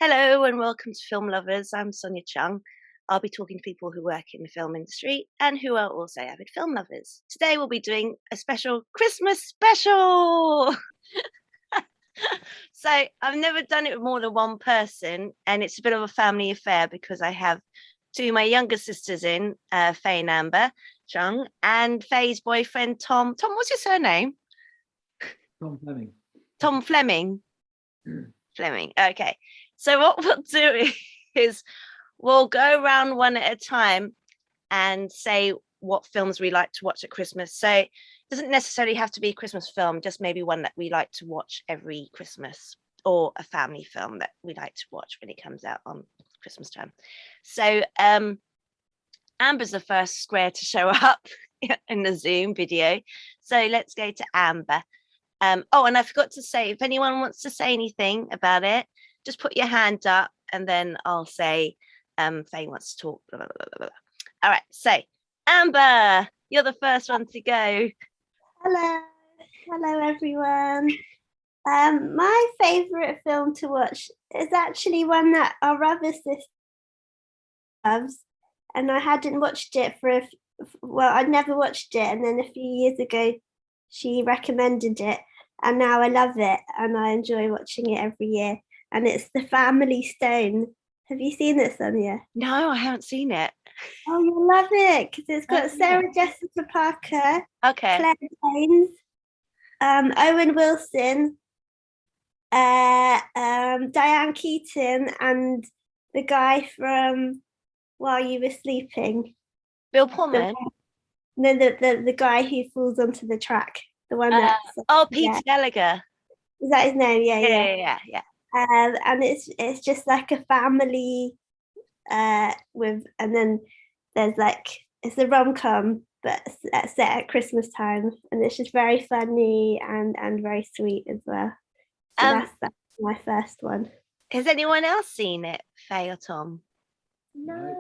Hello and welcome to Film Lovers. I'm Sonia Chung. I'll be talking to people who work in the film industry and who are also avid film lovers. Today we'll be doing a special Christmas special. So I've never done it with more than one person, and it's a bit of a family affair because I have two of my younger sisters in, Faye and Amber Chung, and Faye's boyfriend Tom. Tom, what's your surname? Tom Fleming. Tom Fleming. Fleming. Okay. So what we'll do is we'll go around one at a time and say what films we like to watch at Christmas. So it doesn't necessarily have to be a Christmas film, just maybe one that we like to watch every Christmas, or a family film that we like to watch when it comes out on Christmas time. So Amber's the first square to show up in the Zoom video. So let's go to Amber. Oh, and I forgot to say, if anyone wants to say anything about it, just put your hand up and then I'll say Faye wants to talk. Blah, blah, blah, blah. All right, so Amber, you're the first one to go. Hello everyone. My favourite film to watch is actually one that our other sister loves, and I hadn't watched it I'd never watched it, and then a few years ago she recommended it, and now I love it and I enjoy watching it every year. And it's The Family Stone. Have you seen it, Sonia? No, I haven't seen it. Oh, you'll love it because it's got Sarah Jessica Parker, Okay, Claire Danes, Owen Wilson, Diane Keaton, and the guy from While You Were Sleeping. Bill Pullman. The guy who falls onto the track. The one that's Peter Gallagher. Is that his name? Yeah. And it's just like a family and then there's it's a rom-com but set at Christmas time, and it's just very funny and very sweet as well. So that's my first one. Has anyone else seen it, Faye or Tom? No.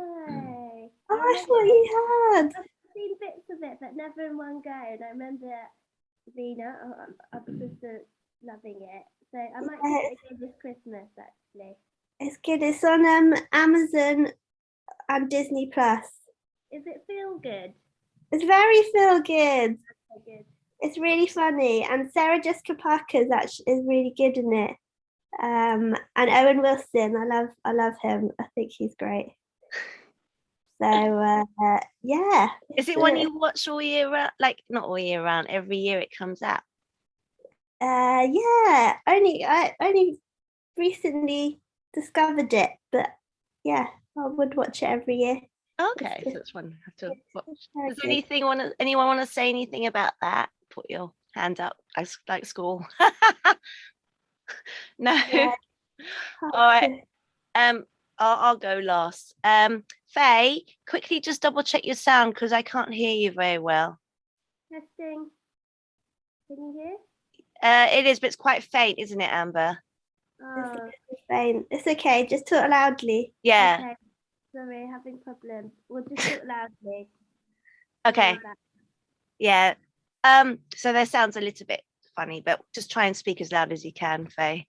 Oh, I thought you had. I've seen bits of it, but never in one go. And I remember Vina, our sister, loving it. So I might give it a go this Christmas, actually. It's good. It's on Amazon and Disney Plus. Is it feel good? It's very feel good. So good. It's really funny, and Sarah Jessica Parker is really good in it. And Owen Wilson, I love him. I think he's great. So yeah. Is it one you watch all year round? Like, not all year round, every year it comes out? Yeah. I only recently discovered it, but yeah, I would watch it every year. Okay, so that's one I have to watch. Does anyone want to say anything about that? Put your hand up, like school. No. Yeah. All right. I'll go last. Faye, quickly just double check your sound because I can't hear you very well. Testing. Can you hear? It is, but it's quite faint, isn't it, Amber? Oh, It's fine. It's okay. Just talk loudly. Yeah. okay. Sorry, having problems. We'll just talk loudly. Okay. Yeah. So that sounds a little bit funny, but just try and speak as loud as you can, Faye.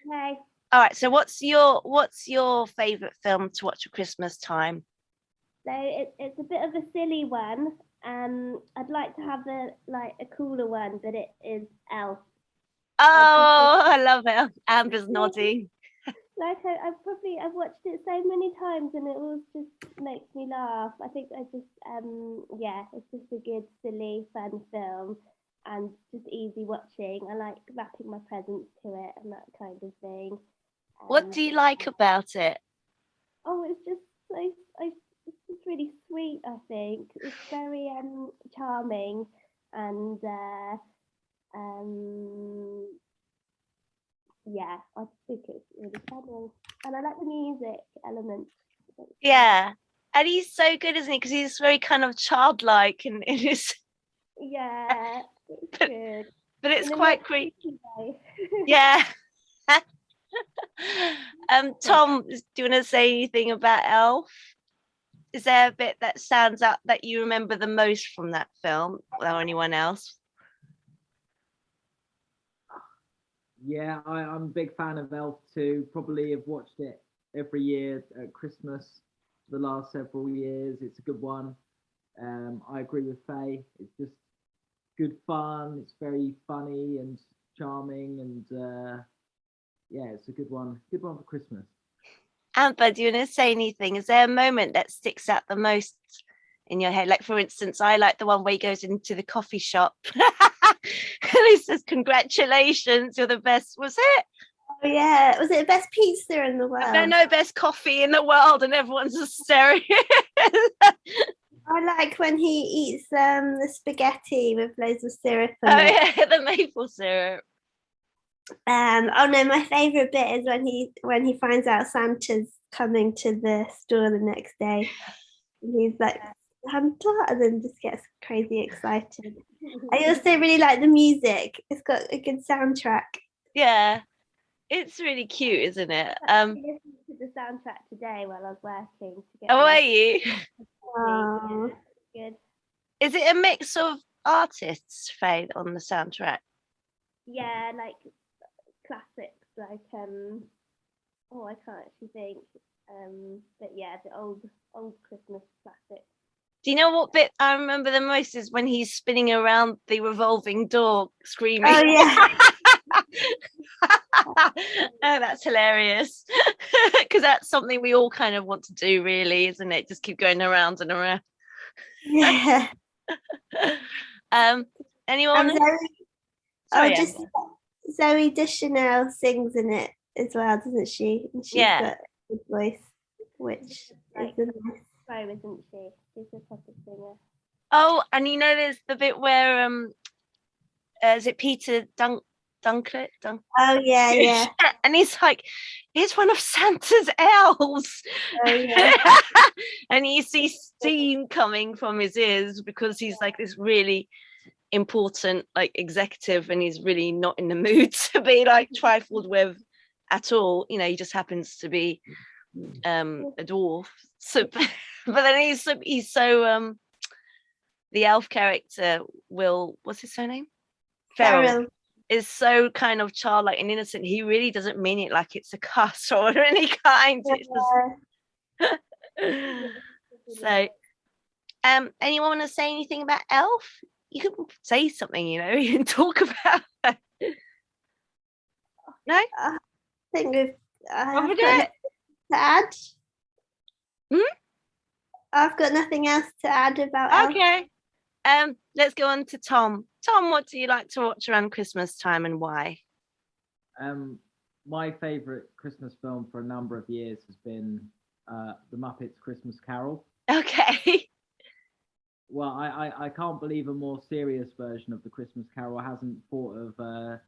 Okay. All right. So what's your favourite film to watch at Christmas time? So it's a bit of a silly one. I'd like to have a cooler one, but it is Elf. Oh, I love it. Amber's nodding. I've watched it so many times and it always just makes me laugh. I think it's just a good, silly, fun film and just easy watching. I like wrapping my presents to it and that kind of thing. What do you like about it? Oh, it's just it's just really sweet, I think. It's very charming and yeah, I think it's really funny. And I like the music element. Yeah. And he's so good, isn't he? Because he's very kind of childlike and it is. Yeah, it's good. But it's quite creepy. Yeah. Tom, do you want to say anything about Elf? Is there a bit that stands out that you remember the most from that film, or anyone else? Yeah, I'm a big fan of Elf too. Probably have watched it every year at Christmas for the last several years. It's a good one. I agree with Faye. It's just good fun. It's very funny and charming, and yeah, it's a good one. Good one for Christmas. Amber, do you want to say anything? Is there a moment that sticks out the most in your head? Like, for instance, I like the one where he goes into the coffee shop and he says, "Congratulations, you're the best." Was it? Oh yeah, was it the best pizza in the world? No, best coffee in the world, and everyone's staring. I like when he eats the spaghetti with loads of syrup Oh on it. yeah, the maple syrup. Oh no, my favorite bit is when he finds out Santa's coming to the store the next day. And he's like, Santa, and then just gets crazy excited. I also really like the music. It's got a good soundtrack. Yeah, it's really cute, isn't it? I listened to the soundtrack today while I was working to get Oh, are ready. you? Oh. Yeah, good. Is it a mix of artists, Faye, on the soundtrack? Yeah, like classics, like oh, I can't actually think. But yeah, the old Christmas classics. Do you know what bit I remember the most is when he's spinning around the revolving door screaming? Oh yeah. Oh, that's hilarious. Because that's something we all kind of want to do, really, isn't it? Just keep going around and around. Yeah. Anyone? Sorry, just Zoe Deschanel sings in it as well, doesn't she? And she's got a good voice, which Like, is nice. pro, isn't she? She's a puppet singer. Oh, and you know, there's the bit where is it Peter Dunklet? Oh yeah. And he's like, he's one of Santa's elves. Oh yeah. And you see steam coming from his ears because he's like this really important like executive, and he's really not in the mood to be like trifled with at all. You know, he just happens to be a dwarf. So but then he's so the elf character, what's his surname? Ferrell. Is so kind of childlike and innocent. He really doesn't mean it like it's a cuss or any kind. It's just... So anyone want to say anything about Elf? You can say something, you know, you can talk about it. No? I think we've I've got to add. Hmm? I've got nothing else to add about Okay. Let's go on to Tom. Tom, what do you like to watch around Christmas time and why? My favourite Christmas film for a number of years has been The Muppets Christmas Carol. Okay. Well, I can't believe a more serious version of the Christmas Carol hasn't thought of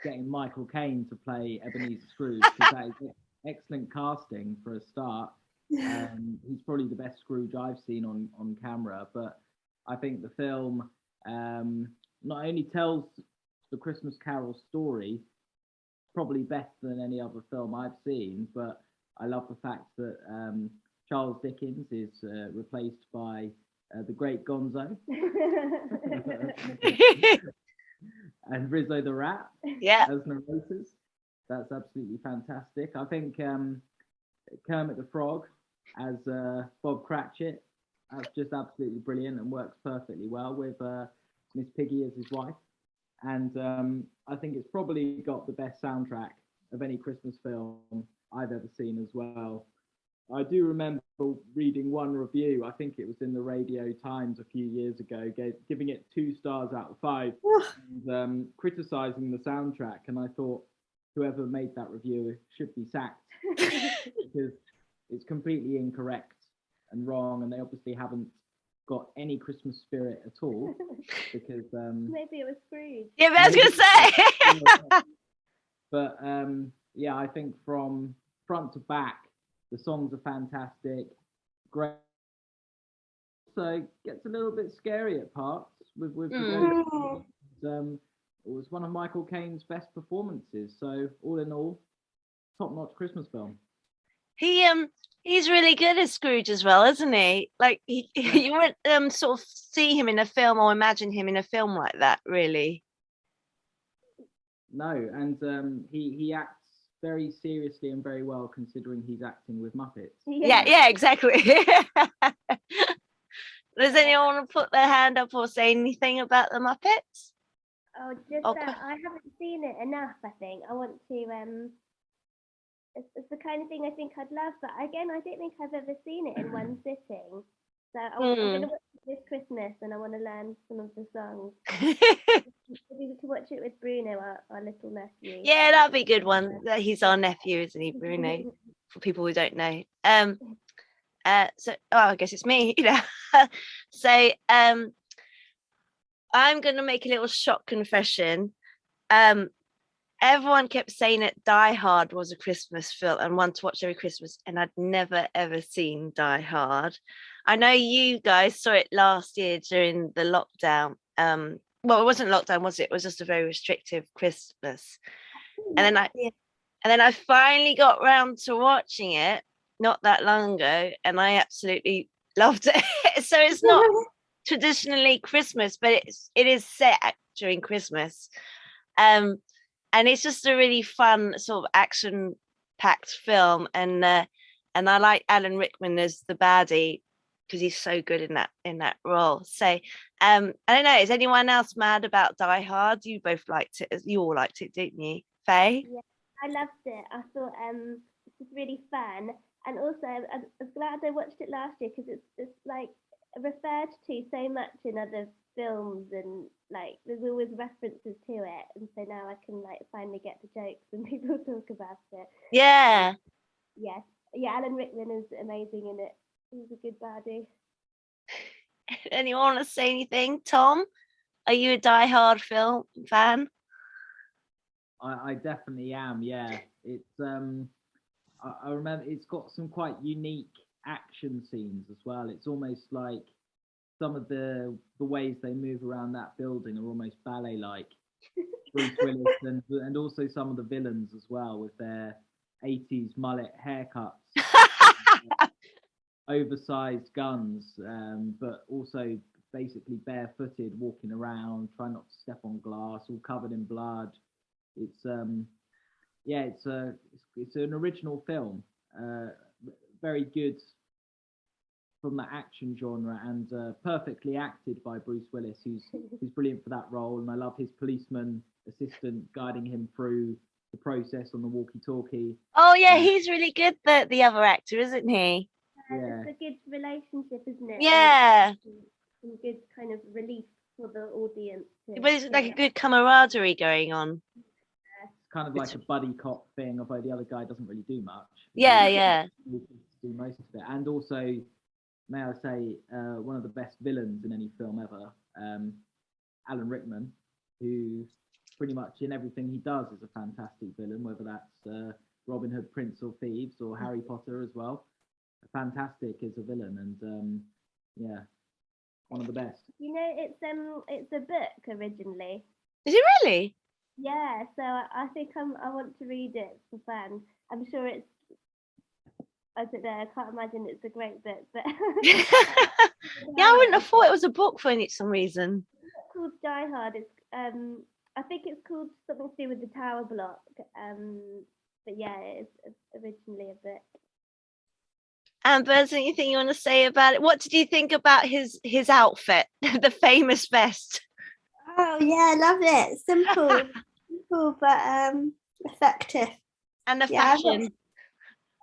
getting Michael Caine to play Ebenezer Scrooge, because that is excellent casting for a start. He's probably the best Scrooge I've seen on camera, but I think the film not only tells the Christmas Carol story probably better than any other film I've seen, but I love the fact that Charles Dickens is replaced by the great Gonzo and Rizzo the Rat as narrators. That's absolutely fantastic. I think Kermit the Frog as Bob Cratchit, that's just absolutely brilliant and works perfectly well with Miss Piggy as his wife. And I think it's probably got the best soundtrack of any Christmas film I've ever seen as well. I do remember reading one review, I think it was in the Radio Times a few years ago, giving it 2 stars out of 5, and criticising the soundtrack. And I thought, whoever made that review should be sacked because it's completely incorrect and wrong, and they obviously haven't got any Christmas spirit at all because maybe it was Scrooge. Yeah, I was gonna say. But yeah, I think from front to back, the songs are fantastic, great. So it gets a little bit scary at parts with the it was one of Michael Caine's best performances. So all in all, top-notch Christmas film. He's really good as Scrooge as well, isn't he? Like you wouldn't sort of see him in a film or imagine him in a film like that, really. No, and he acts very seriously and very well considering he's acting with Muppets. Yeah, exactly. Does anyone want to put their hand up or say anything about the Muppets? Oh, just that I haven't seen it enough. I think I want to. It's the kind of thing I think I'd love, but again, I don't think I've ever seen it in one sitting. So I'm going to watch it this Christmas, and I want to learn some of the songs. Maybe we could watch it with Bruno, our little nephew. Yeah, that'd be a good one. He's our nephew, isn't he, Bruno? For people who don't know. So I guess it's me. So I'm gonna make a little shock confession. Everyone kept saying that Die Hard was a Christmas film and one to watch every Christmas, and I'd never ever seen Die Hard. I know you guys saw it last year during the lockdown. Well, it wasn't lockdown, was it? It was just a very restrictive Christmas. And then I finally got round to watching it not that long ago, and I absolutely loved it. So it's not traditionally Christmas, but it is set during Christmas. And it's just a really fun sort of action-packed film, and I like Alan Rickman as the baddie because he's so good in that role. So I don't know, is anyone else mad about Die Hard? You both liked it. You all liked it, didn't you, Faye? Yeah, I loved it. I thought it was really fun, and also I was glad I watched it last year because it's like referred to so much in other films, and like there's always references to it, and so now I can like finally get the jokes when people talk about it. Yeah. Alan Rickman is amazing in it. He's a good baddie. Anyone want to say anything? Tom, are you a Die Hard film fan? I definitely am. Yeah, it's I remember it's got some quite unique action scenes as well. It's almost like some of the ways they move around that building are almost ballet-like. Bruce Willis and also some of the villains as well with their 80s mullet haircuts, oversized guns, but also basically barefooted, walking around, trying not to step on glass, all covered in blood. It's it's an original film, very good from the action genre, and perfectly acted by Bruce Willis, who's brilliant for that role. And I love his policeman assistant guiding him through the process on the walkie-talkie. Oh yeah, he's really good. The other actor, isn't he? Yeah, it's a good relationship, isn't it? Yeah. Some good kind of relief for the audience. But it's like a good camaraderie going on. It's kind of like a buddy cop thing, although the other guy doesn't really do much. Yeah. Do most of it, and also, may I say, one of the best villains in any film ever, Alan Rickman, who pretty much in everything he does is a fantastic villain, whether that's Robin Hood, Prince of Thieves, or Harry Potter as well. Fantastic as a villain, and one of the best. You know, it's a book originally. Is it really? Yeah, so I think I want to read it for fun. I'm sure it's. I don't know. I can't imagine it's a great book, but yeah, I wouldn't have thought it was a book for some reason. It's called Die Hard. It's I think it's called something to do with the tower block. But yeah, it's originally a book. Amber, is there anything you want to say about it? What did you think about his outfit, the famous vest? Oh yeah, I love it. Simple but effective. And the fashion.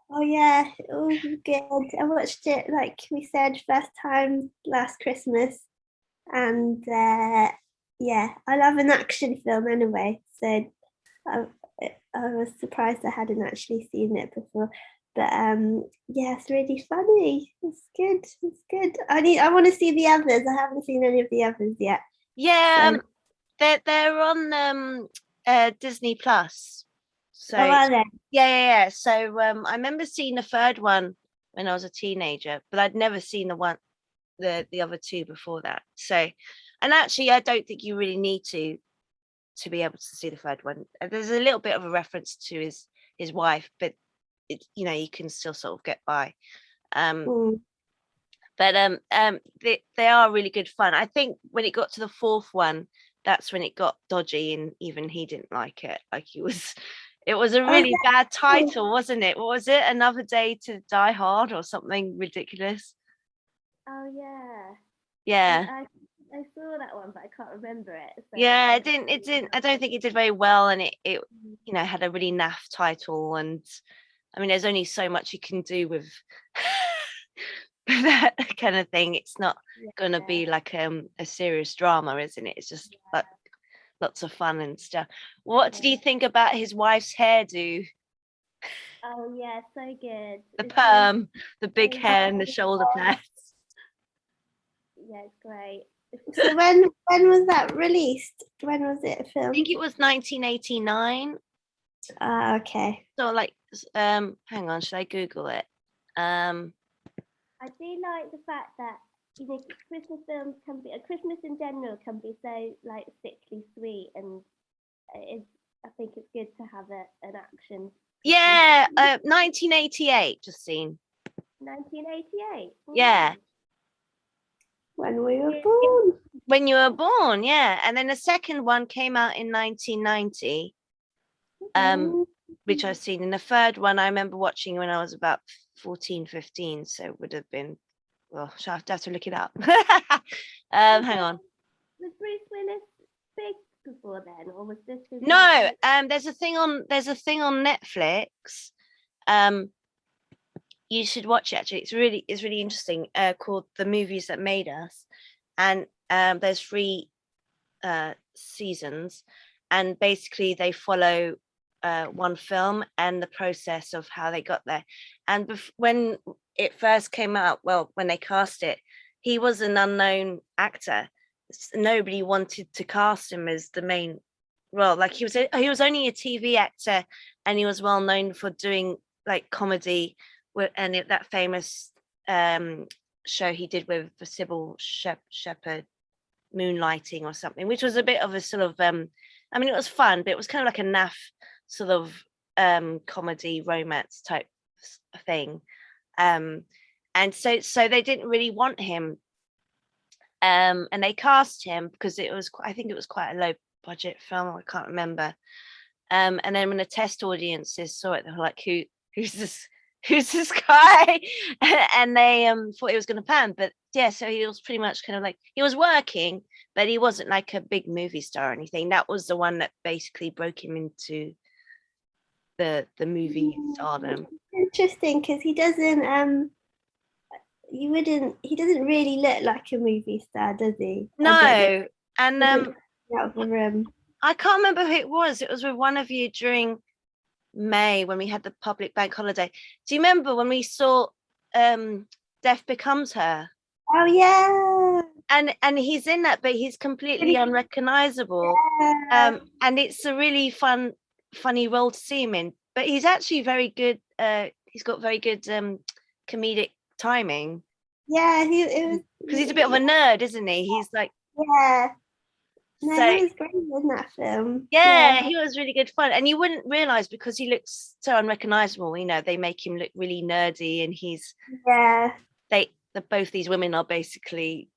Oh yeah, all good. I watched it, like we said, first time last Christmas, and I love an action film anyway. So I was surprised I hadn't actually seen it before. But it's really funny. It's good. I want to see the others. I haven't seen any of the others yet. Yeah, they're on Disney Plus. So are they? Yeah. So I remember seeing the third one when I was a teenager, but I'd never seen the other two before that. So, and actually, I don't think you really need to be able to see the third one. There's a little bit of a reference to his wife, but you can still sort of get by. But they are really good fun. I think when it got to the fourth one, that's when it got dodgy, and even he didn't like it. Like it was a really bad title, wasn't it? What was it? Another Day to Die Hard or something ridiculous? Oh yeah. Yeah. I saw that one, but I can't remember it. So Yeah, it didn't. I don't think it did very well, and it had a really naff title, and I mean, there's only so much you can do with that kind of thing. It's not gonna be like a serious drama, isn't it? It's just like lots of fun and stuff. What did you think about his wife's hairdo? Oh yeah, so good. The perm, the big hair and the shoulder pads. Yeah, it's great. So when was that released? When was it filmed? I think it was 1989. Okay. So like, hang on, should I Google it? I do like the fact that Christmas films can be, Christmas in general can be so like sickly sweet, and I think it's good to have an action. Yeah, 1988, Justine. 1988. Yeah. When we were born. When you were born, yeah. And then the second one came out in 1990, which I've seen. And the third one I remember watching when I was about 14, 15. So it would have been, well, I'll have to look it up. Hang on. Was Bruce Willis big before then, or was this? No, there's a thing on Netflix. You should watch it, actually. It's really interesting, called The Movies That Made Us. And there's 3 seasons, and basically they follow one film and the process of how they got there. And when it first came out, well, when they cast it, he was an unknown actor. Nobody wanted to cast him as the main role. Like he was only a TV actor, and he was well known for doing like comedy, and that famous show he did with Sybil Shepherd, Moonlighting or something, which was a bit of a sort of I mean, it was fun, but it was kind of like a naff sort of comedy romance type thing, and so they didn't really want him, and they cast him because I think it was quite a low budget film, I can't remember, and then when the test audiences saw it, they were like, who's this guy? And they thought he was going to pan. But yeah, so he was pretty much kind of like, he was working, but he wasn't like a big movie star or anything. That was the one that basically broke him into the movie stardom. Interesting, because he doesn't really look like a movie star, does he? No. And out of the room. I can't remember who it was. It was with one of you during May when we had the public bank holiday. Do you remember when we saw Death Becomes Her? Oh yeah. And he's in that, but he's completely unrecognizable. Yeah. And it's a really funny role to see him in. But he's actually very good. He's got very good comedic timing. Yeah, because he's a bit of a nerd, isn't he? He's like, yeah. No, so, he was great in that film. Yeah, he was really good fun. And you wouldn't realize, because he looks so unrecognizable, they make him look really nerdy, and both these women are basically,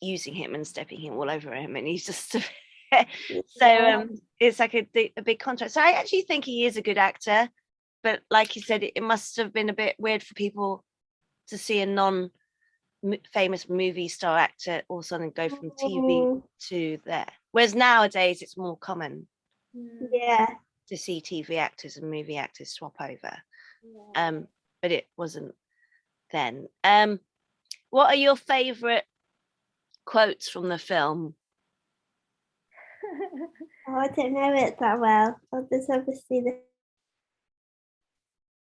using him and stepping him all over him, and he's just so it's like a big contrast. So I actually think he is a good actor, but like you said, it must have been a bit weird for people to see a non-famous movie star actor all of a sudden go from TV to there. Whereas nowadays it's more common to see TV actors and movie actors swap over. But it wasn't then. What are your favorite quotes from the film? I don't know it that well. There's obviously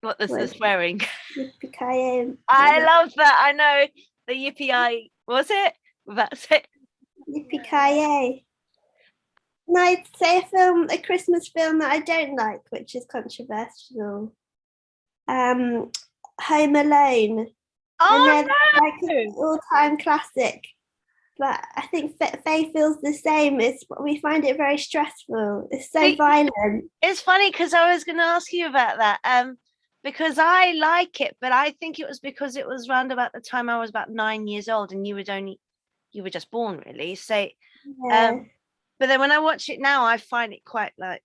the swearing. Yippee-ki-yay. I love that. I know the yippee. Was it? That's it. Yippee-ki-yay. And I'd say a Christmas film that I don't like, which is controversial. Home Alone. Oh, no! Like an all-time classic. But I think Faye feels the same. We find it very stressful. It's so violent. It's funny because I was going to ask you about that. Because I like it, but I think it was because it was round about the time I was about 9 years old, and you were just born, really. So Yeah. But then when I watch it now, I find it quite like,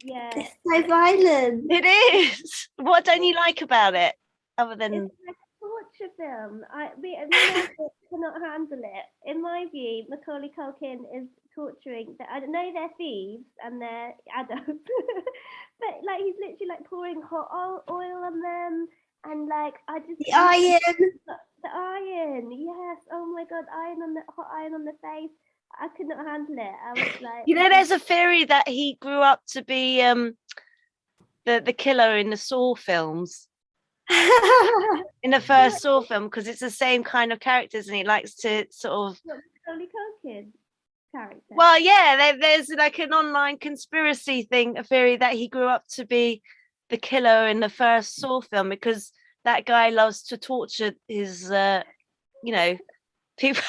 Yeah. It's so violent. it is. What don't you like about it? Other than It's like a torture film. I cannot handle it. In my view, Macaulay Culkin is torturing. I don't know they're thieves and they're adults, but like he's literally like pouring hot oil on them, and like I just The iron. the iron. Yes. Oh my god, hot iron on the face. I could not handle it. I was like, there's a theory that he grew up to be the killer in the Saw films. In the first Saw film, because it's the same kind of characters, and he likes to sort of. Macaulay Culkin character. Well, yeah, there's like an online conspiracy thing, a theory that he grew up to be the killer in the first Saw film, because that guy loves to torture his, people.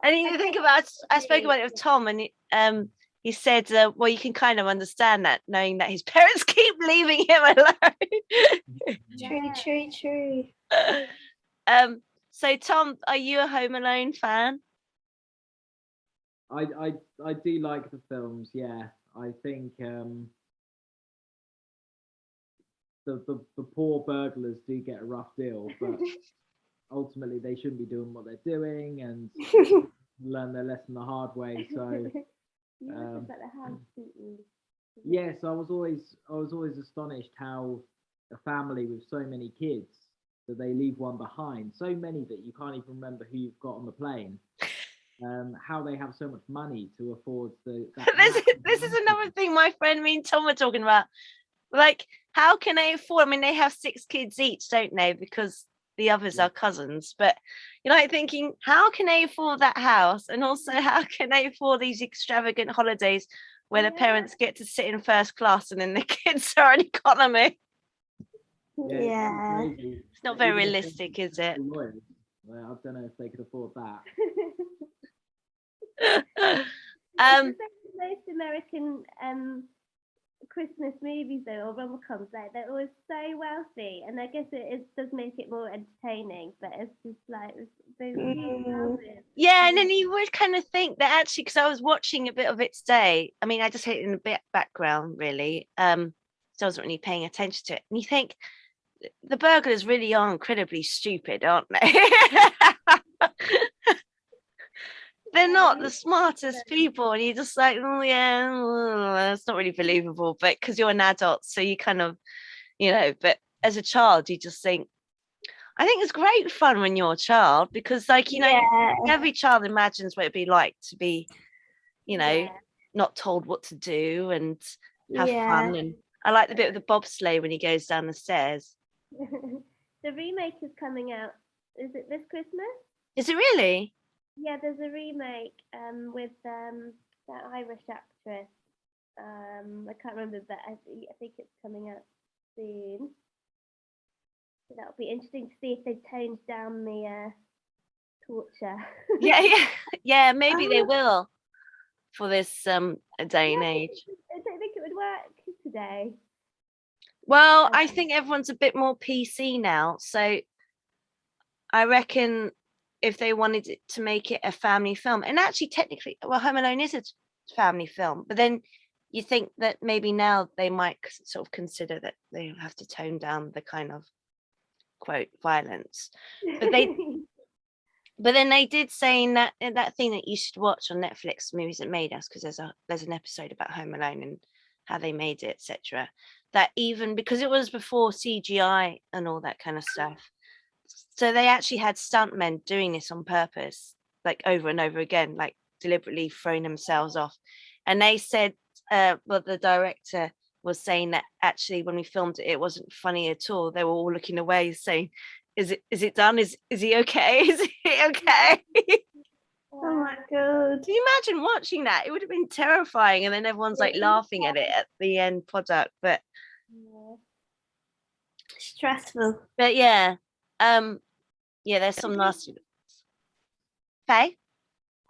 And you think about, I spoke about it with Tom, and he said, well, you can kind of understand that, knowing that his parents keep leaving him alone. True. So Tom, are you a Home Alone fan? I do like the films. Yeah, I think the poor burglars do get a rough deal, but ultimately they shouldn't be doing what they're doing and learn their lesson the hard way. So yes, I was always astonished how a family with so many kids, that they leave one behind, so many that you can't even remember who you've got on the plane. How they have so much money to afford this is another thing my friend, me and Tom were talking about. Like, how can they afford? I mean, they have 6 kids each, don't they? Because the others are cousins. But you're like thinking, how can they afford that house? And also, how can they afford these extravagant holidays where the parents get to sit in first class and then the kids are in economy? Yeah. It's not very realistic, is it? Well, I don't know if they could afford that. Most American Christmas movies though, or rom-coms, like they're always so wealthy, and I guess it does make it more entertaining, but it's just like those huge houses. Yeah, and then you would kind of think that actually, because I was watching a bit of it today, I mean, I just hit it in the background really, so I wasn't really paying attention to it, and you think the burglars really are incredibly stupid, aren't they? They're not the smartest people, and you're just like, oh yeah, it's not really believable, but because you're an adult, so you kind of, but as a child you just think, I think it's great fun when you're a child, because like every child imagines what it'd be like to be not told what to do and have fun. And I like the bit with the bobsleigh when he goes down the stairs. The remake is coming out. Is it this Christmas? Is it really? Yeah, there's a remake with that Irish actress. I can't remember, but I think it's coming out soon. So that'll be interesting to see if they've toned down the torture. yeah. Maybe they will for this day and age. I don't think it would work today. Well, I think everyone's a bit more PC now, so I reckon if they wanted to make it a family film, and actually technically, well, Home Alone is a family film, but then you think that maybe now they might sort of consider that they have to tone down the kind of quote violence, but then they did say in that thing that you should watch on Netflix, Movies That Made Us, because there's an episode about Home Alone and how they made it, etc., that even because it was before CGI and all that kind of stuff, so they actually had stuntmen doing this on purpose, like over and over again, like deliberately throwing themselves off. And they said, well, the director was saying that actually when we filmed it, it wasn't funny at all. They were all looking away saying, is it done? Is he okay? Is he okay? Oh my god. Can you imagine watching that? It would have been terrifying. And then everyone's like laughing at it at the end product, but stressful. But yeah, there's some nasty. Faye?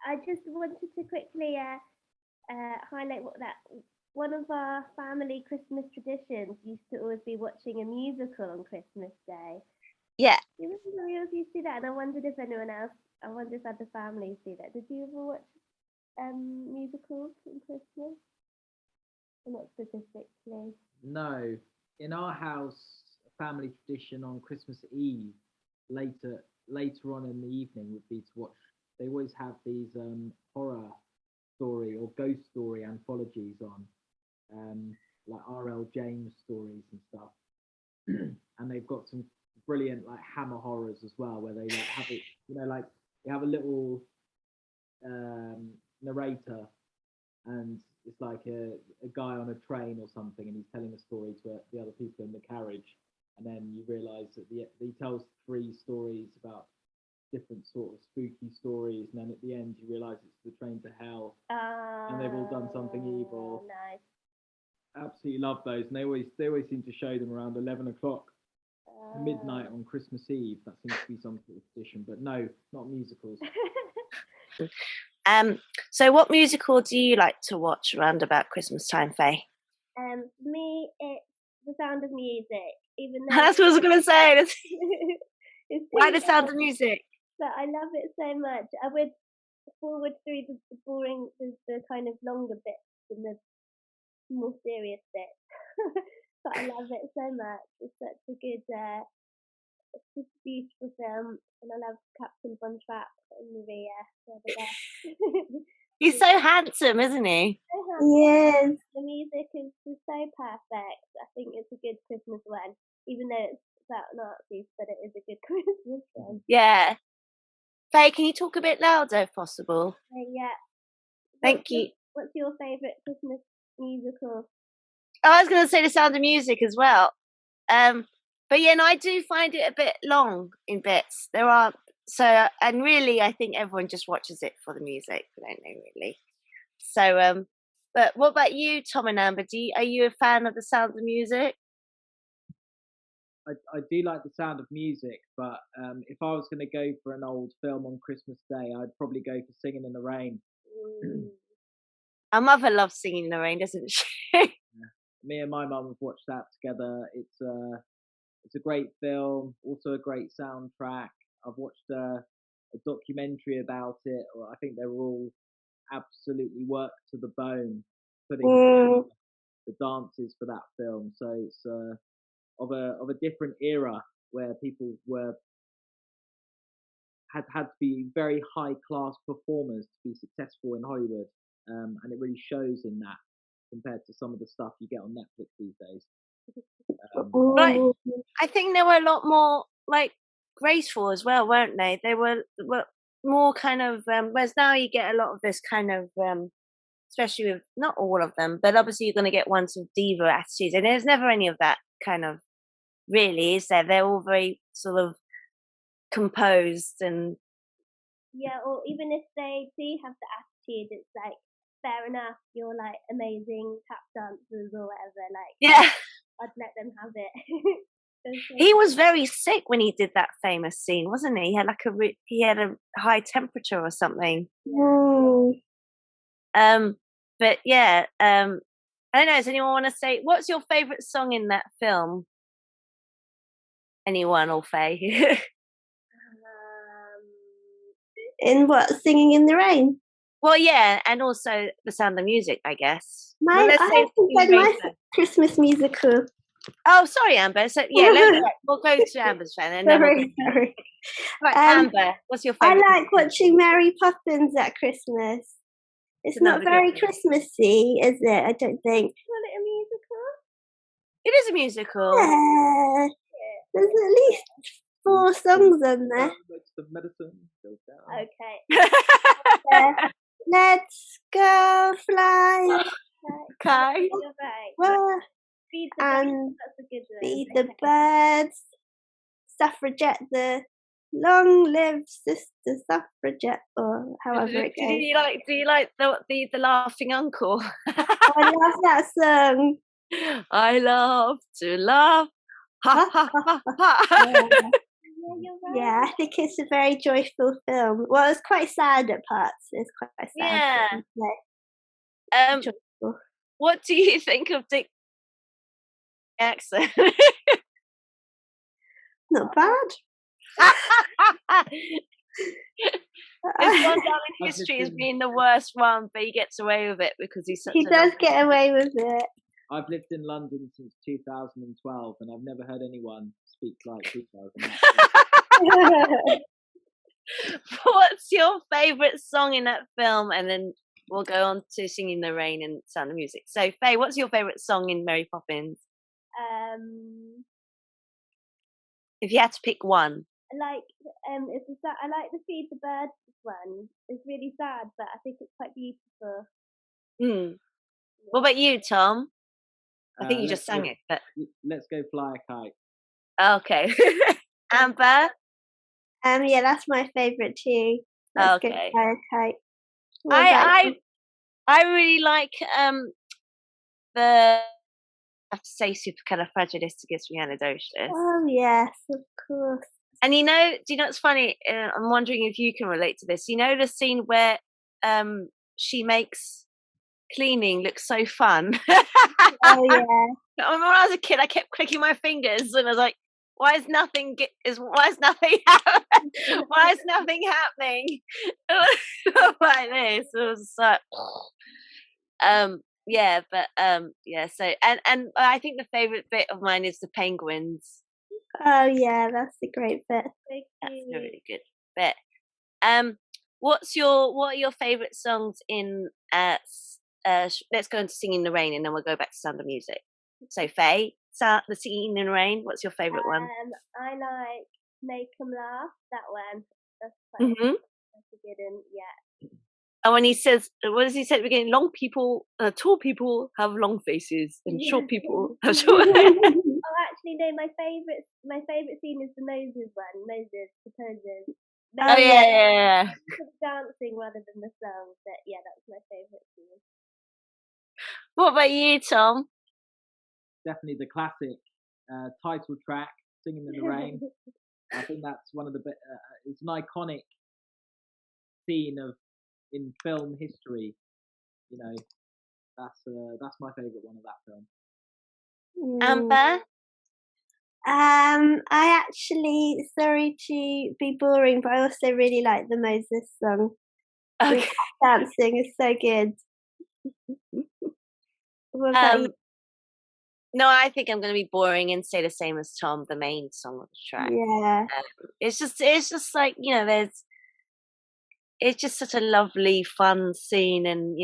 I just wanted to quickly highlight that one of our family Christmas traditions used to always be watching a musical on Christmas Day. Yeah. We always used to do that, and I wondered if anyone else I wonder if other families do that. Did you ever watch musicals in Christmas? Or not specifically. No, in our house, a family tradition on Christmas Eve, later on in the evening, would be to watch. They always have these horror story or ghost story anthologies on, like R.L. James stories and stuff. And they've got some brilliant like Hammer horrors as well, where they like have it, like they have a little narrator, and it's like a guy on a train or something, and he's telling a story to the other people in the carriage, and then you realise that he tells 3 stories about different sort of spooky stories, and then at the end you realise it's the train to hell, and they've all done something evil. Nice. Absolutely love those, and they always seem to show them around 11 o'clock. Midnight on Christmas Eve. That seems to be some sort of tradition, but no, not musicals. So what musical do you like to watch around about Christmas time, Faye? For me, it's The Sound of Music. Even though That's what I was going to say. Why The Sound of long, Music? but I love it so much. I would forward through the boring, the kind of longer bits and the more serious bits. But I love it so much. It's such a good, it's just a beautiful film, and I love Captain Von Trapp and Maria. They're the best. He's so handsome, isn't he? So handsome. Yes. The music is just so perfect. I think it's a good Christmas one, even though it's about Nazis, but it is a good Christmas film. Yeah. Faye, can you talk a bit louder if possible? Yeah. Thank you. What's your favourite Christmas musical? Oh, I was going to say The Sound of Music as well. But yeah, no, I do find it a bit long in bits. There are and really, I think everyone just watches it for the music, don't they? Really. So, but what about you, Tom and Amber? Are you a fan of The Sound of Music? I do like The Sound of Music, but if I was going to go for an old film on Christmas Day, I'd probably go for Singing in the Rain. Our mother loves Singing in the Rain, doesn't she? Yeah. Me and my mum have watched that together. It's a great film, also a great soundtrack. I've watched a documentary about it. I think they were all absolutely worked to the bone, putting the dances for that film. So it's of a different era where people had to be very high class performers to be successful in Hollywood, and it really shows in that compared to some of the stuff you get on Netflix these days. I think they were a lot more like graceful as well, weren't they? They were more kind of whereas now you get a lot of this kind of especially with not all of them, but obviously you're going to get ones with diva attitudes, and there's never any of that kind of really, is there? They're all very sort of composed and or even if they do have the attitude, it's like fair enough, you're like amazing tap dancers or whatever, like I'd let them have it. He was very sick when he did that famous scene, wasn't he? He had he had a high temperature or something. But yeah, I don't know. Does anyone want to say what's your favourite song in that film? Anyone or Faye? In what? Singing in the Rain? Well, yeah, and also The Sound of Music, I guess. I have to say my Christmas musical. Oh, sorry, Amber. So yeah, we'll go to Amber's fan. And sorry. Right, Amber, what's your favourite? I like watching Mary Poppins at Christmas. It's not very Christmassy, is it? I don't think. Call it a musical? It is a musical. Yeah. There's at least 4 songs on there. Okay. Let's go fly. Okay. You're right. Feed the birds. That's a good one. Feed the birds. Suffragette, the long live sister suffragette, or however it goes. Do you like the laughing uncle? I love that song. I love to laugh. Ha ha ha ha. Yeah, I think it's a very joyful film. Well, it's quite sad at parts. It's quite sad. Yeah. What do you think of Dick accent? Not bad. It's gone down in history as being the worst one, but he gets away with it because he's such He does get away with it. I've lived in London since 2012, and I've never heard anyone speak like he does. What's your favourite song in that film? And then we'll go on to Singing in the Rain and Sound of Music. So, Faye, what's your favourite song in Mary Poppins? If you had to pick one. I like the Feed the Birds one. It's really sad, but I think it's quite beautiful. What about you, Tom? I think you just sang it. But... Let's Go Fly a Kite. Okay. Amber? Yeah, that's my favourite too. Let's Go Fly a Kite. I really like the... I have to say supercalifragilisticexpialidocious. Oh yes, of course. And do you know what's funny? I'm wondering if you can relate to this. You know the scene where she makes cleaning look so fun? Oh yeah. When I was a kid, I kept clicking my fingers, and I was like, "Why is nothing happening? Why is nothing happening?" Like this. It was like, yeah, but yeah. So and I think the favourite bit of mine is the penguins. Oh yeah, that's a great bit. That's a really good bit. What are your favourite songs in let's go into Singing in the Rain, and then we'll go back to Sound of Music. So Faye, the Singing in the Rain, what's your favourite one? I like Make 'Em Laugh, that one. That's quite that's a good one, yeah. And when he says, what does he say at the beginning? Tall people have long faces, and short people have short. Oh, actually, no. My favorite scene is the Moses one. Moses proposes. Oh yeah. Dancing rather than the song, but yeah, that's my favorite scene. What about you, Tom? Definitely the classic title track, "Singing in the Rain." I think that's one of the best. It's an iconic scene in film history. You know, that's my favourite one of that film. Amber? I actually, sorry to be boring, but I also really like the Moses song. Okay. Dancing is so good. What about you? No, I think I'm going to be boring and say the same as Tom. The main song of the track. Yeah. It's just like, it's just such a lovely, fun scene, and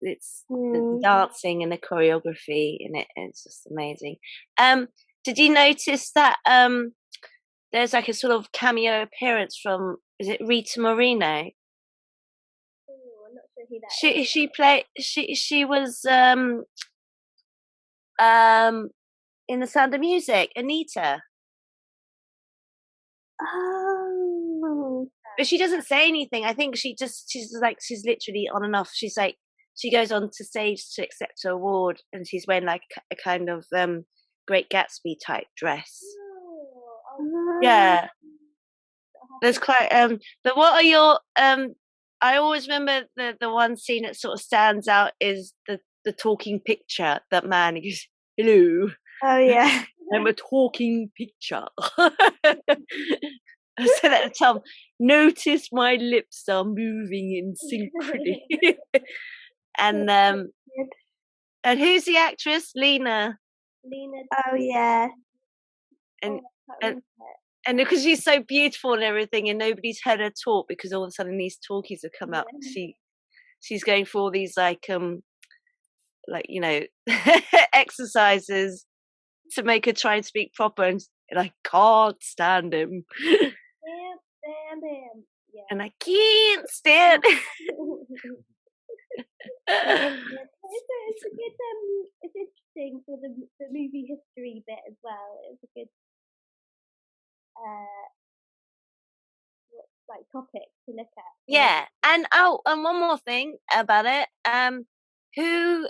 it's the dancing and the choreography in it. It's just amazing. Did you notice that there's like a sort of cameo appearance from, is it Rita Moreno? Oh, I'm not sure who that is. She was in The Sound of Music, Anita. Oh. But she doesn't say anything. I think she's literally on and off. She's like, she goes on to stage to accept her award, and she's wearing like a kind of Great Gatsby type dress. Oh. Yeah. There's quite but what are your I always remember the one scene that sort of stands out is the talking picture. That man, he goes, "Hello." Oh yeah. I'm a talking picture. I said that to Tom. Notice my lips are moving in synchrony. And who's the actress? Lena. Oh yeah. And because she's so beautiful and everything, and nobody's heard her talk because all of a sudden these talkies have come up. She's going for all these like exercises to make her try and speak proper, and I can't stand him. Can't stand him. Yeah. And I can't stand. It's a good. It's interesting for the movie history bit as well. It's a good topic to look at. Yeah, and one more thing about it. Who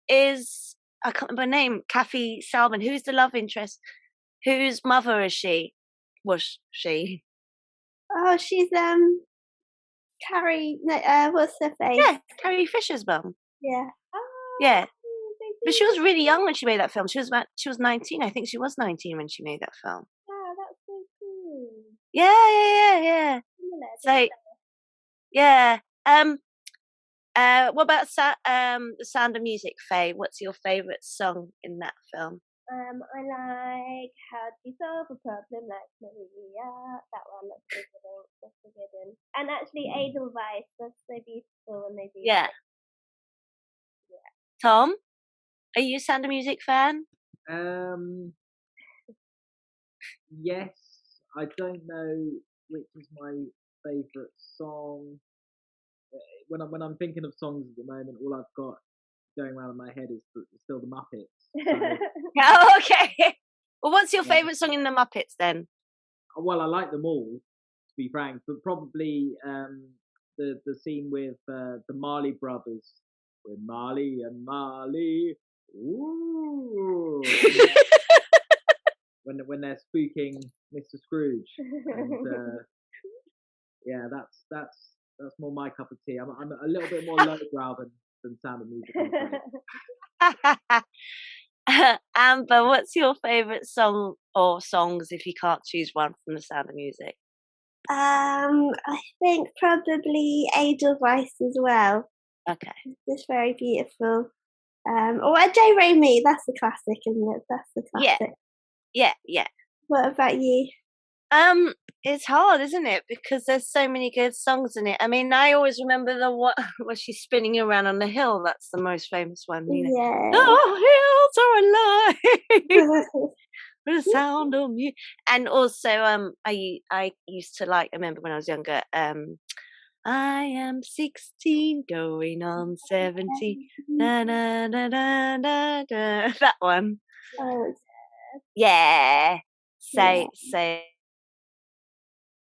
is, I can't remember her name, Kathy Salmon? Who's the love interest? Whose mother is she? Was she? Oh, she's Carrie. What's her face? Yeah, Carrie Fisher's mum. Yeah. Oh, yeah. But she was really young when she made that film. She was 19. I think she was 19 when she made that film. Wow, that's so cool. Yeah. So Yeah. What about The Sound of Music, Faye? What's your favourite song in that film? I like How Do You Solve a Problem Like Maria. That one, that's a good one. And actually, Edelweiss, that's so beautiful when they do Yeah. that. Yeah. Tom, are you a Sound of Music fan? Yes. I don't know which is my favourite song. When I'm thinking of songs at the moment, all I've got going around in my head is still the Muppets. So, Oh, okay. Well, what's your favourite song in the Muppets then? well, I like them all, to be frank, but probably the scene with the Marley brothers, with Marley and Marley. Ooh. when they're spooking Mr. Scrooge, and yeah, that's more my cup of tea. I'm a little bit more lowbrow than Sound of Music. Amber, what's your favourite song or songs if you can't choose one from The Sound of Music? I think probably Edelweiss as well. Okay. It's very beautiful. Or A Day Ray Me, that's the classic, isn't it? That's the classic. Yeah. What about you? It's hard, isn't it? Because there's so many good songs in it. I mean, I always remember the one where she's spinning around on the hill. That's the most famous one. You know? Yeah. Oh, hills are alive. The sound of music. And also, I used to like. I remember when I was younger. I am 16, going on 17. Da, da, da, da, da, da. That one. Oh, Yeah. yeah.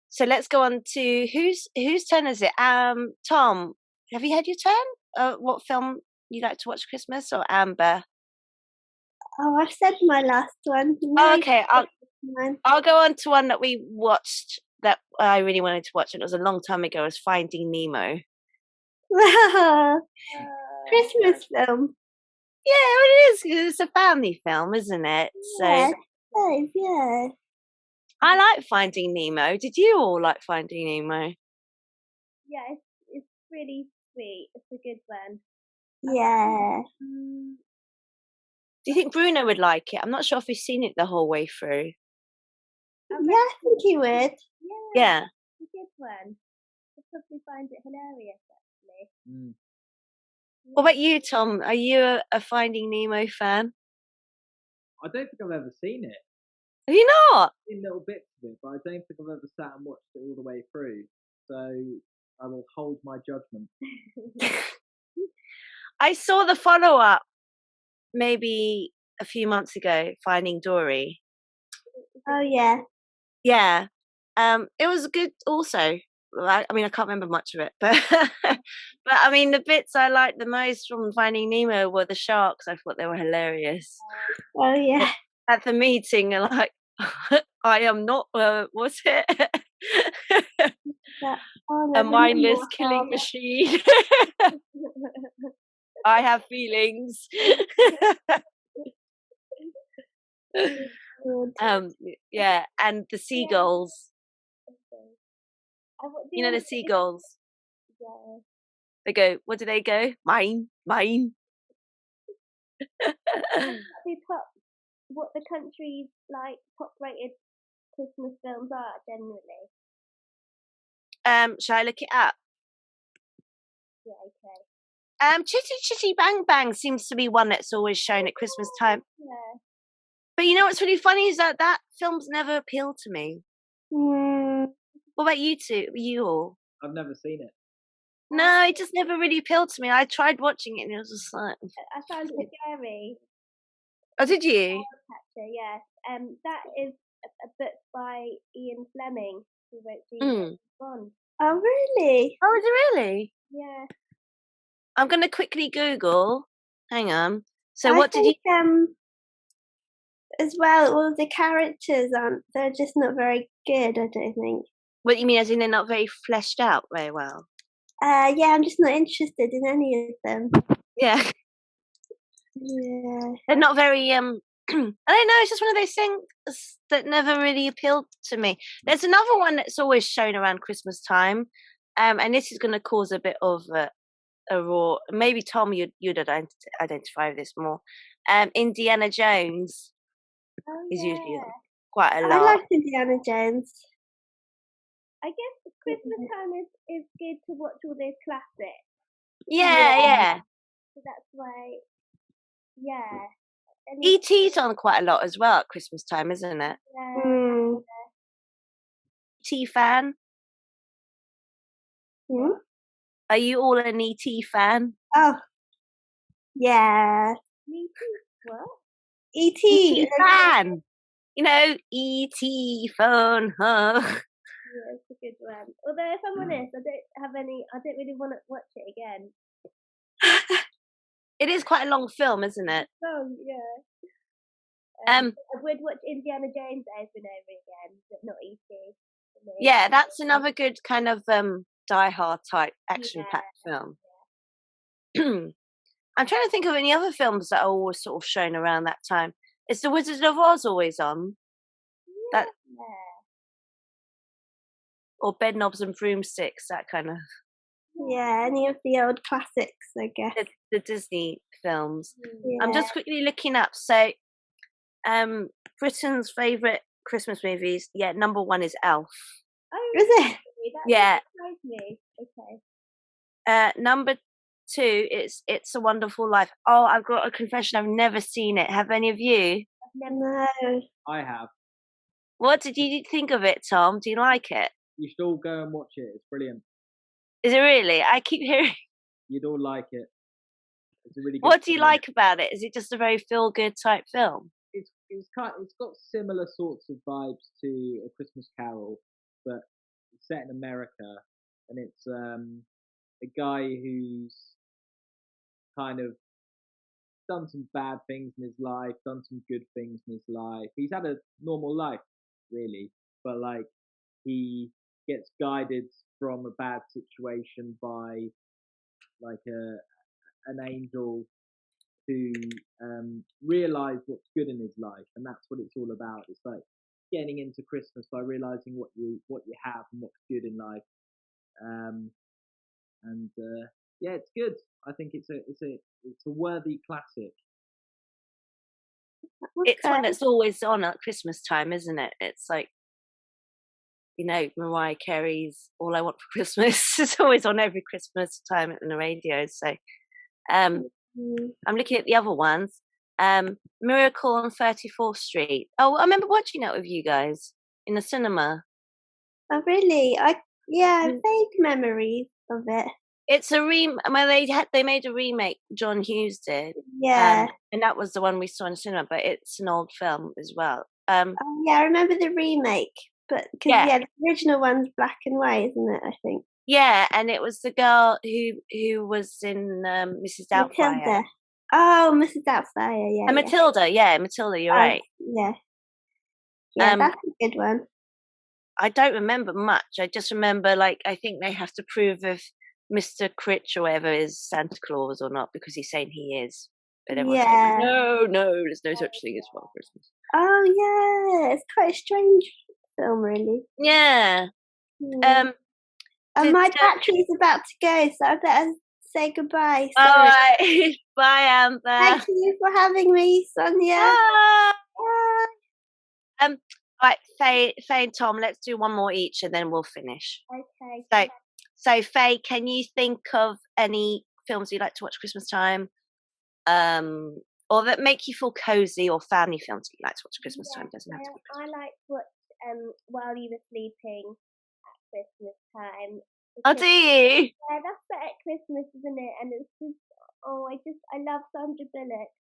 So let's go on to whose turn is it? Tom, have you had your turn? What film you like to watch at Christmas, or Amber? Oh, I've said my last one. Oh, okay, Mine. I'll go on to one that we watched that I really wanted to watch, and it was a long time ago. It was Finding Nemo. Christmas film. Yeah, it is. It's a family film, isn't it? Yeah, So yeah. I like Finding Nemo. Did you all like Finding Nemo? Yeah, it's really sweet. It's a good one. Yeah. Do you think Bruno would like it? I'm not sure if he's seen it the whole way through. Yeah, I think he would. Yeah. It's a good one. I'll probably find it hilarious, actually. What about you, Tom? Are you a Finding Nemo fan? I don't think I've ever seen it. Have you not? I've seen little bits of it, but I don't think I've ever sat and watched it all the way through. So I will hold my judgment. I saw the follow-up maybe a few months ago, Finding Dory. Oh yeah. Yeah. It was good also. I mean, I can't remember much of it, but but I mean, the bits I liked the most from Finding Nemo were the sharks. I thought they were hilarious. Oh yeah. At the meeting, and like, I am not. What's it? A mindless killing machine. I have feelings. Yeah, and the seagulls. You know the seagulls. Yeah. They go. What do they go? Mine. What the country's like top rated Christmas films are generally. Shall I look it up? Yeah, okay. Chitty Chitty Bang Bang seems to be one that's always shown at Christmas time. Yeah. But you know what's really funny is that film's never appealed to me. What about you two? You all? I've never seen it. No, it just never really appealed to me. I tried watching it and it was just like. I found it scary. Oh, did you? Chapter, yeah. That is a book by Ian Fleming, who wrote James Bond. Oh really? Oh, is it really? Yeah. I'm gonna quickly Google. Hang on. So I what did you? As well, all the characters they're just not very good, I don't think. What you mean, as in they're not very fleshed out very well? Yeah, I'm just not interested in any of them. Yeah. Yeah. They're not very I don't know, it's just one of those things that never really appealed to me. There's another one that's always shown around Christmas time, and this is going to cause a bit of a raw. Maybe Tom, you'd identify with this more. Indiana Jones is usually quite a lot. I like Indiana Jones. I guess Christmas time is good to watch all those classics. Yeah. So that's why, yeah. E.T.'s on quite a lot as well at Christmas time, isn't it? Yeah. Mm. E.T. fan? Hmm? Are you all an E.T. fan? Oh, yeah. Me too. What? E.T. E.T. fan! You know, E.T. phone, huh? Yeah, it's a good one. Although, if I'm honest, I don't really want to watch it again. It is quite a long film, isn't it? Oh, yeah. I would watch Indiana Jones over and over again, but not E.T. Yeah, that's another good kind of Die Hard type action-packed film. I'm trying to think of any other films that are always sort of shown around that time. Is The Wizard of Oz always on? Yeah. Or Bedknobs and Broomsticks, that kind of. Yeah, any of the old classics, I guess. The Disney films. Yeah. I'm just quickly looking up. So, Britain's favourite Christmas movies. Yeah, number 1 is Elf. Oh, is it? Yeah. Surprised me. Okay. Number 2 is It's a Wonderful Life. Oh, I've got a confession. I've never seen it. Have any of you? No. I have. What did you think of it, Tom? Do you like it? You should all go and watch it. It's brilliant. Is it really? I keep hearing. You'd all like it. It's a really good What do you film. like about it? Is it just a very feel-good type film? It's got similar sorts of vibes to A Christmas Carol, but it's set in America, and it's a guy who's kind of done some bad things in his life, done some good things in his life. He's had a normal life, really, but like he gets guided from a bad situation by like an angel to realize what's good in his life, and that's what it's all about. It's like getting into Christmas by realizing what you have and what's good in life. Yeah, it's good. I think it's a worthy classic. It's one that's always on at Christmas time, isn't it? It's like, you know, Mariah Carey's "All I Want for Christmas" is always on every Christmas time on the radio. So, I'm looking at the other ones. Miracle on 34th Street. Oh, I remember watching that with you guys in the cinema. Oh, really? Vague memories of it. It's a they made a remake. John Hughes did. Yeah. And that was the one we saw in the cinema, but it's an old film as well. Oh, yeah, I remember the remake, but the original one's black and white, isn't it? I think. Yeah, and it was the girl who was in Mrs. Doubtfire. Matilda. Oh, Mrs. Doubtfire, yeah. And Matilda, Matilda, you're right. Yeah. Yeah, that's a good one. I don't remember much. I just remember, like, I think they have to prove if Mr. Critch or whatever is Santa Claus or not, because he's saying he is. But everyone's saying, no, there's no such thing as Father Christmas. Oh, yeah. It's quite a strange film, really. Yeah. And my battery's about to go, so I better say goodbye. Sorry. All right. Bye, Amber. Thank you for having me, Sonia. Bye. Bye. All right, Faye and Tom, let's do one more each and then we'll finish. Okay. So Faye, can you think of any films you like to watch Christmas time? Or that make you feel cozy, or family films that you like to watch Christmas time? Doesn't have to be Christmas. I like to watch While You Were Sleeping at Christmas time. Oh, do you? Yeah, that's set at Christmas, isn't it? And it's just, I love Sandra Bullock.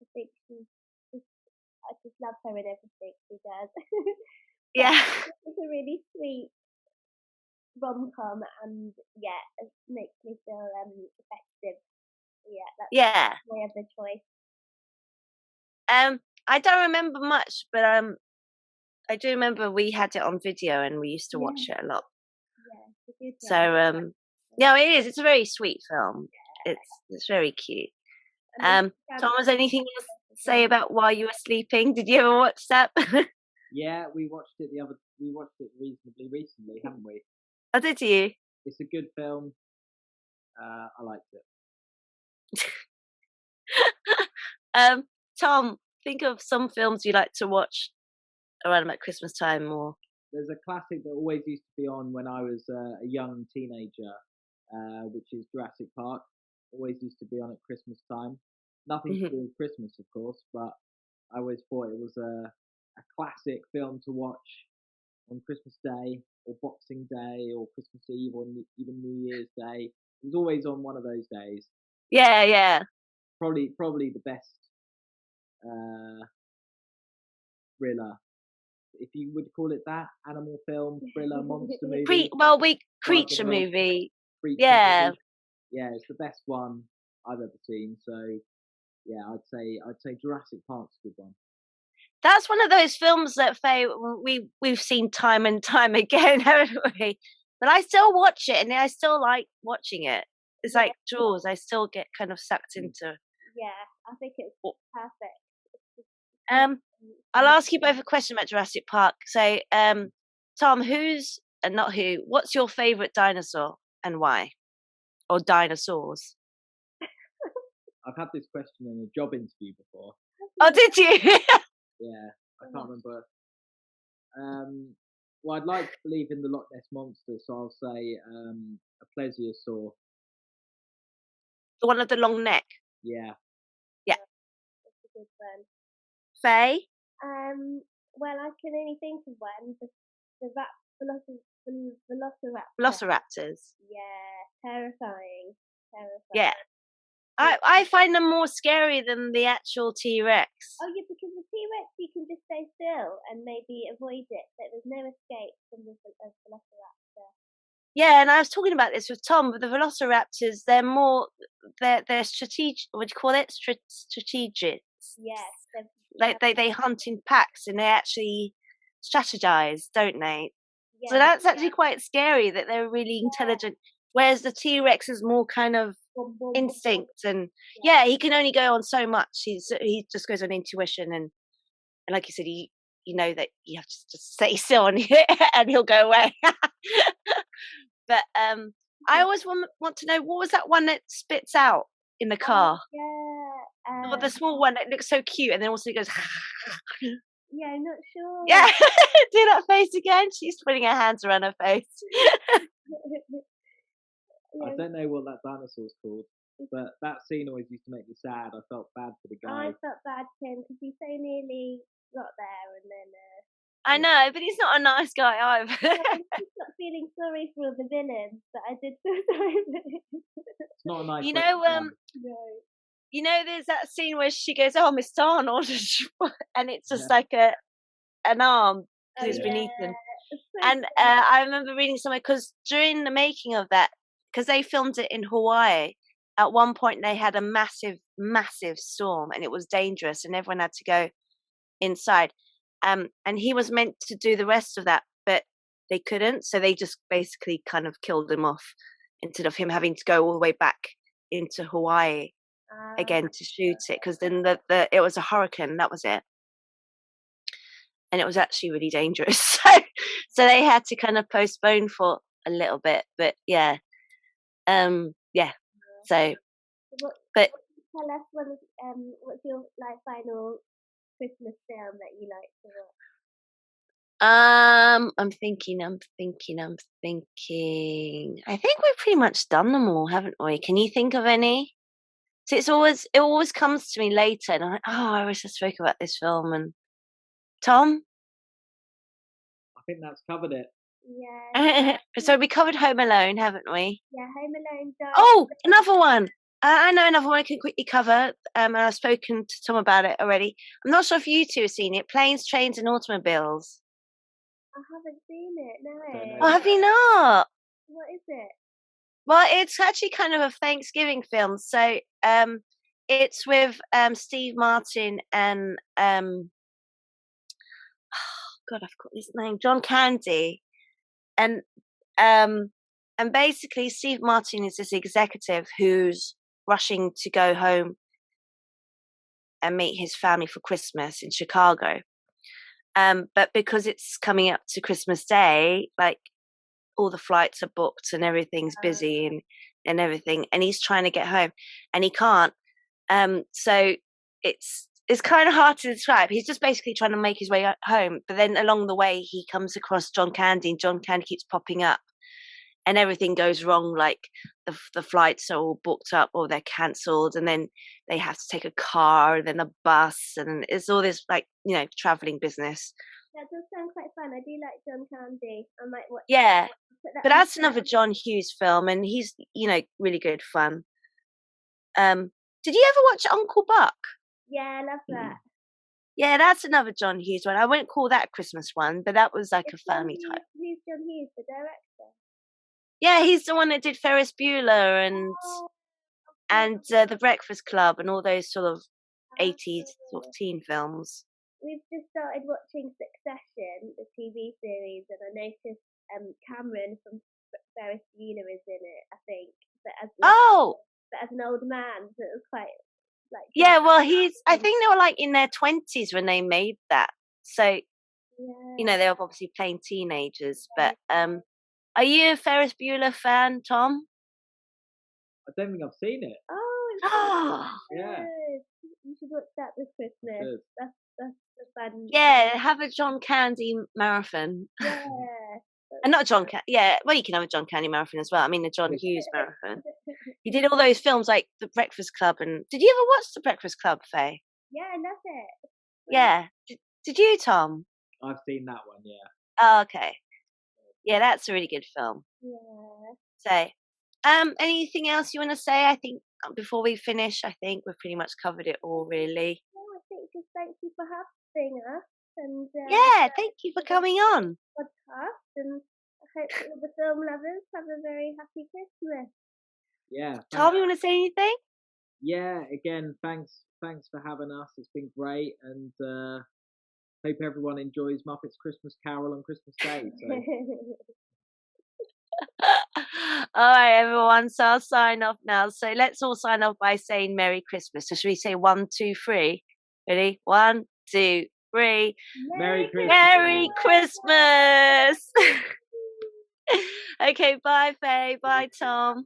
I just love her in everything she does. Yeah. It's a really sweet rom-com, and it makes me feel festive. Yeah, that's my other choice. I don't remember much, but I do remember we had it on video and we used to watch it a lot. Yeah, it's a good one. So it is. It's a very sweet film. It's very cute. Tom, was anything else to say about While You Were Sleeping? Did you ever watch that? Yeah, we watched it reasonably recently, haven't we? Oh, did you? it's a good film. I liked it. Tom, think of some films you like to watch around about Christmas time, or there's a classic that always used to be on when I was a young teenager, which is Jurassic Park. Always used to be on at Christmas time. Nothing to do with Christmas, of course, but I always thought it was a classic film to watch on Christmas Day or Boxing Day or Christmas Eve or even New Year's Day. It was always on one of those days. Yeah. Probably the best thriller, if you would call it that, animal film, thriller, monster movie. Creature movie. Yeah, it's the best one I've ever seen. So yeah, I'd say Jurassic Park's a good one. That's one of those films that Faye we've seen time and time again, haven't we? But I still watch it, and I still like watching it. It's like Jaws. I still get kind of sucked into. Yeah, I think it's perfect. I'll ask you both a question about Jurassic Park. So, Tom, what's your favourite dinosaur and why? Or dinosaurs? I've had this question in a job interview before. Oh, did you? Yeah, I can't remember. Well, I'd like to believe in the Loch Ness Monster, so I'll say a plesiosaur. The one with the long neck? Yeah. Yeah. That's a good one. Faye? Well, I can only think of one. The velociraptor. Velociraptors. Yeah, terrifying. Yeah. I find them more scary than the actual T-Rex. Oh yeah, because the T-Rex you can just stay still and maybe avoid it, but there's no escape from the velociraptor. Yeah, and I was talking about this with Tom, but the velociraptors, they're strategic. What do you call it? Strategic. Yes. They hunt in packs and they actually strategize, don't they? Yeah, so that's actually quite scary that they're really intelligent. Whereas the T-Rex is more kind of instinct, and he can only go on so much. He just goes on intuition, and like you said, you know that you have to just stay still and he'll go away. But I always want to know, what was that one that spits out in the car? The small one that looks so cute, and then also goes. Yeah, I'm not sure. Yeah, do that face again. She's putting her hands around her face. I don't know what that dinosaur's called, but that scene always used to make me sad. I felt bad for the guy. I felt bad for him because he so nearly got there, and then. I know, but he's not a nice guy either. I'm just not feeling sorry for all the villains, but I did feel sorry for him. It's not a nice. No. You know, there's that scene where she goes, "Oh, Mr. Arnold," and it's just like an arm because it's been eaten. And I remember reading somewhere, because during the making of that, because they filmed it in Hawaii, at one point they had a massive storm, and it was dangerous, and everyone had to go inside. And he was meant to do the rest of that, but they couldn't, so they just basically kind of killed him off instead of him having to go all the way back into Hawaii again to shoot it, because then it was a hurricane, that was it, and it was actually really dangerous. So they had to kind of postpone for a little bit, but so but tell us what's your final Christmas film that you like to watch? I'm thinking. I think we've pretty much done them all, haven't we? Can you think of any? So it always comes to me later, and I'm like, oh, I wish I spoke about this film. And Tom? I think that's covered it. Yeah. So we covered Home Alone, haven't we? Yeah, Home Alone. Oh, another one. I know another one I can quickly cover. And I've spoken to Tom about it already. I'm not sure if you two have seen it. Planes, Trains and Automobiles. I haven't seen it, no. Oh, have you not? What is it? Well, it's actually kind of a Thanksgiving film. So it's with Steve Martin and God, I've got his name, John Candy, and basically Steve Martin is this executive who's rushing to go home and meet his family for Christmas in Chicago. But because it's coming up to Christmas Day, like all the flights are booked and everything's busy and everything, and he's trying to get home and he can't. So it's kind of hard to describe. He's just basically trying to make his way home, but then along the way he comes across John Candy, and John Candy keeps popping up, and everything goes wrong. Like the flights are all booked up or they're cancelled, and then they have to take a car and then a bus, and it's all this like traveling business. That does sound quite fun. I do like John Candy. I might watch. Yeah, but that's another John Hughes film, and he's really good fun. Did you ever watch Uncle Buck? Yeah, I love that. Yeah, that's another John Hughes one. I wouldn't call that a Christmas one, but that was like a family type. Who's John Hughes, the director? Yeah, he's the one that did Ferris Bueller and The Breakfast Club and all those sort of 80s sort of teen films. We've just started watching Succession, the TV series, and I noticed Cameron from Ferris Bueller is in it, I think. But as an old man, so it was quite like. Yeah, well, I think they were like in their 20s when they made that. So, they were obviously playing teenagers. But are you a Ferris Bueller fan, Tom? I don't think I've seen it. Oh, yeah. You should watch that this Christmas. That's fun. Yeah, have a John Candy marathon. Yeah. And not John Candy. Yeah, well, you can have a John Candy marathon as well. I mean, the John Hughes marathon. He did all those films like The Breakfast Club. And did you ever watch The Breakfast Club, Faye? Yeah, I love it. Yeah. Did you, Tom? I've seen that one, yeah. Oh, okay. Yeah, that's a really good film. Yeah. So, anything else you want to say? I think before we finish, I think we've pretty much covered it all, really. No, I think just thank you for having us. And thank you for coming on. Podcast, and I hope all the film lovers have a very happy Christmas. Yeah. Tom, you want to say anything? Yeah. Again, thanks for having us. It's been great, and hope everyone enjoys Muppets Christmas Carol on Christmas Day. So. All right, everyone. So I'll sign off now. So let's all sign off by saying Merry Christmas. So should we say 1, 2, 3? Ready? 1, 2, 3. Merry Christmas. Merry Christmas. Okay, bye, Faye. Bye, Tom.